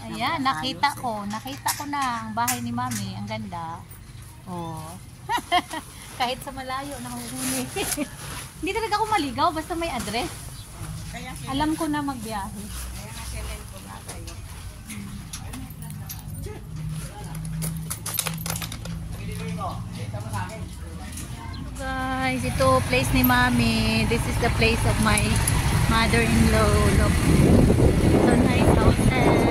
Ayan, nakita ko na ang bahay ni Mami. Ang ganda. Oh. Kahit sa malayo, nakuhuli. Hindi talaga ako maligaw, basta may address. Alam ko na magbiyahe. Kaya nga sinend ko nga kayo. Guys, ito place ni Mami. This is the place of my mother-in-law. Look. So nice houses.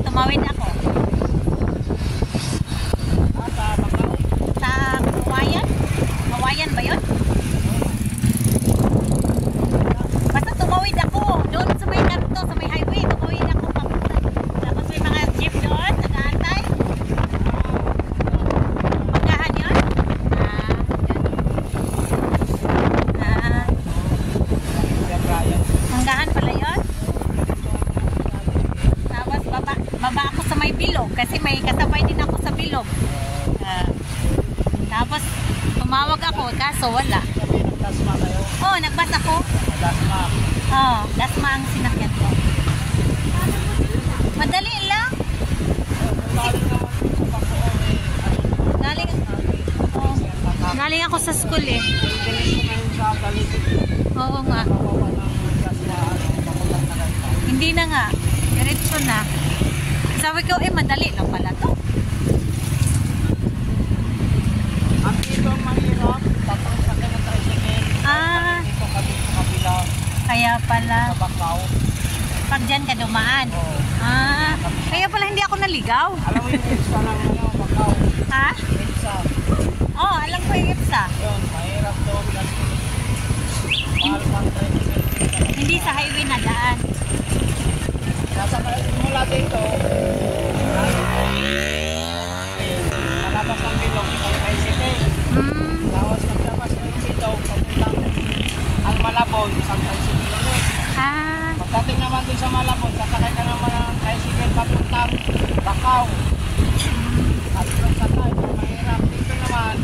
Tumawid ako. Sa Kawayan? Kawayan ba yun? Basta tumawid ako. Doon sa may kanto, sa may highway. Tumawid ako. Tapos may mga jeep doon. Nag-aantay. Manggahan yun? Manggahan pala yun? Baba ako sa may bilog kasi may kasabay din ako sa bilog. Tapos tumawag ako kaso wala. Oh, nagbas ako. Oh, dasma ang sinakyan ko. Madali lang. Galing ako sa school eh. Oo nga. Hindi na nga. Diretso na. Sabi ko, madali lang pala to. Ang dito ang mahirap, tapos sa kanya tricycle. Dito kami sa kabila. Kaya pala. Sa Bakaw. Pag dyan ka dumaan. Oo. Kaya pala hindi ako naligaw. Alam mo yung EDSA ng Bakaw? Ha? EDSA. Oo, alam ko yung EDSA. Yun, mahirap doon kasi mahal pang tricycle. Hindi sa highway na daan. Mula dito, malabas ang bilog, isang tricycle. Tapos naglabas ng dito, papuntang ang Malabon, isang tricycle ulit. Pagdating naman dun sa Malabon, sasakay ka naman ng tricycle papuntang Bakaw. At yung sakay, mahirap. Dito naman,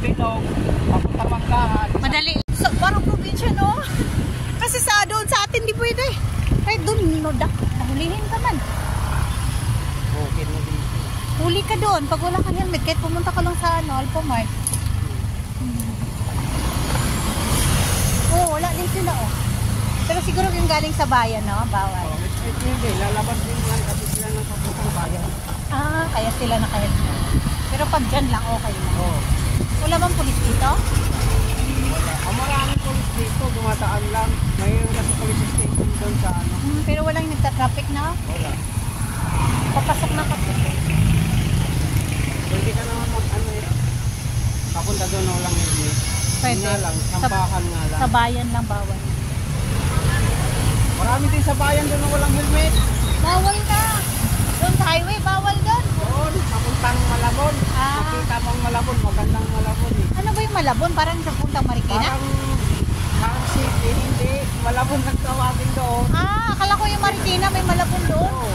bilog, papuntang Manggahan. Madali. So, parang probinsya, no? Kasi doon sa atin, di pwede. Kahit doon, nahulihin ka man. Okay na dito. Huli ka doon. Pag wala kang helmet, kahit pumunta ka lang sa Alphamart. Wala din sila, oh. Pero siguro yung galing sa bayan, no? Bawal. Hindi, lalabas din yan kasi sila ng papuntang bayan. Kaya sila naka-helmet. Pero pag dyan lang, okay lang. Wala bang pulis dito? Wala. Ang maraming pulis dito, dumataan lang. Mayroon kasi police station doon sa ano. Pero walang nagta-traffic na? Wala. Papasok na kasi. Pwede ka naman ano eh. Papunta doon na walang helmet. Pwede. Nga lang, sampakan nga lang. Sa bayan lang bawal. Marami din sa bayan doon na walang helmet. Bawal ka! Doon sa highway, bawal doon. Doon, papuntang Malabon. Makita mo ang Malabon, magandang Malabon eh. Ano ba yung Malabon? Parang sa puntang Marikina? Parang city, hindi. Malabon nagtawagin doon. Akala ko yung Marikina, may Malabon doon. Oo.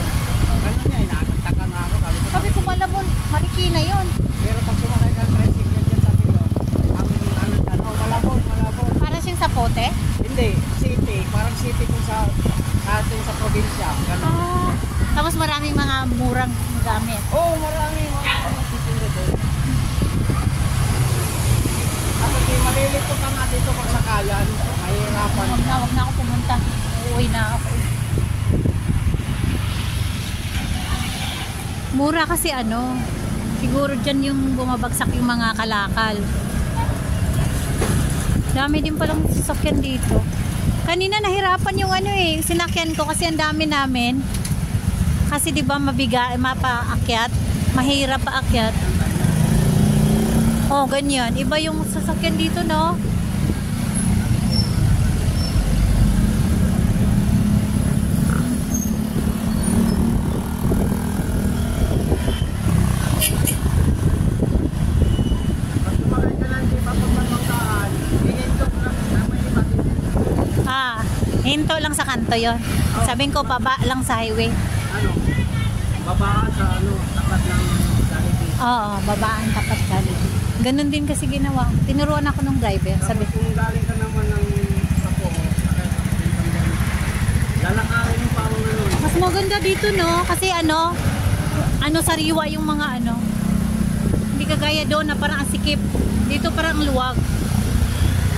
Ganun niya, inakataka nga ako. Sabi ko Malabon, Marikina yun. Pero pag sumakay ka ng tricycle dyan sa Bilog, Malabon. Parang siyang sa Pote? Hindi, city. Parang city kung sa atin sa probinsya. Ganun. Tapos maraming mga murang gamit. Oo, marami mga titinda doon. Kasi malilito ka nga dito pag sakayan. Mahirapan. Wag na ako pumunta. Uuwi na ako. Mura kasi ano. Siguro dyan yung bumabagsak yung mga kalakal. Dami din palang sasakyan dito. Kanina nahirapan yung ano eh. Sinakyan ko kasi ang dami namin. Kasi di ba mapaakyat, mahirap paakyat. Oh, ganyan. Iba yung sasakyan dito, no? Pag sumakay ka lang Hinto lang sa kanto yon. Sabihin ko, baba lang sa highway. Ano? Babaan sa ano, tapat ng Jollibee. Oo, babaan tapat Jollibee. Ganun din kasi ginawa. Tinuruan ako ng driver. Sabi, Tapos kung galing ka naman ng Sapo, lalakarin yung parang ano. mas maganda dito, no? Kasi ano sariwa yung mga ano. Hindi kagaya doon na parang asikip. Dito parang luwag.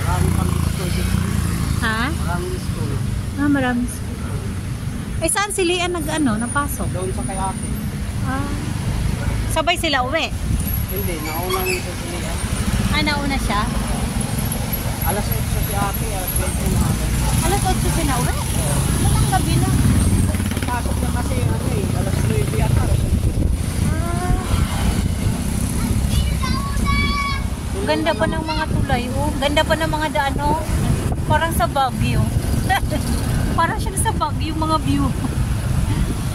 Maraming pang school. Ha? Maraming school. Marami. Eh, saan si Lian napasok? Doon sa Kayaki. Sabay sila uwi. Hindi, naunang sa sila. Nauna siya? Alas 8 sa si Ate, alas 20 na ako. Alas 8 sila uwi? Walang gabi na. Pasok na kasi ano alas 9 yata. Ganda pa ng mga tulay, oh. Ganda pa ng mga daan, oh. Parang sa Baguio. Parang siya sa Baguio, yung mga view.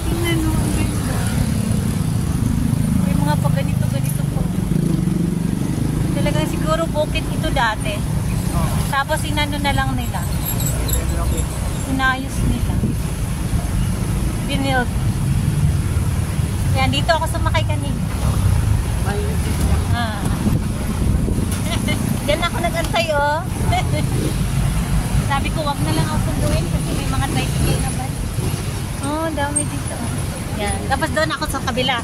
Tingnan mo, ang ganda. May mga paganito-ganito po. Talagang siguro bukid ito dati. Tapos inano na lang nila. Inayos nila. Binild. Yan, dito ako sumakay kanina. Diyan ako nag-antay, oh. Sabi ko, wag na lang ako sunduin kasi may mga tricycle naman. Oh, dami dito. Yan. Tapos doon ako sa kabila.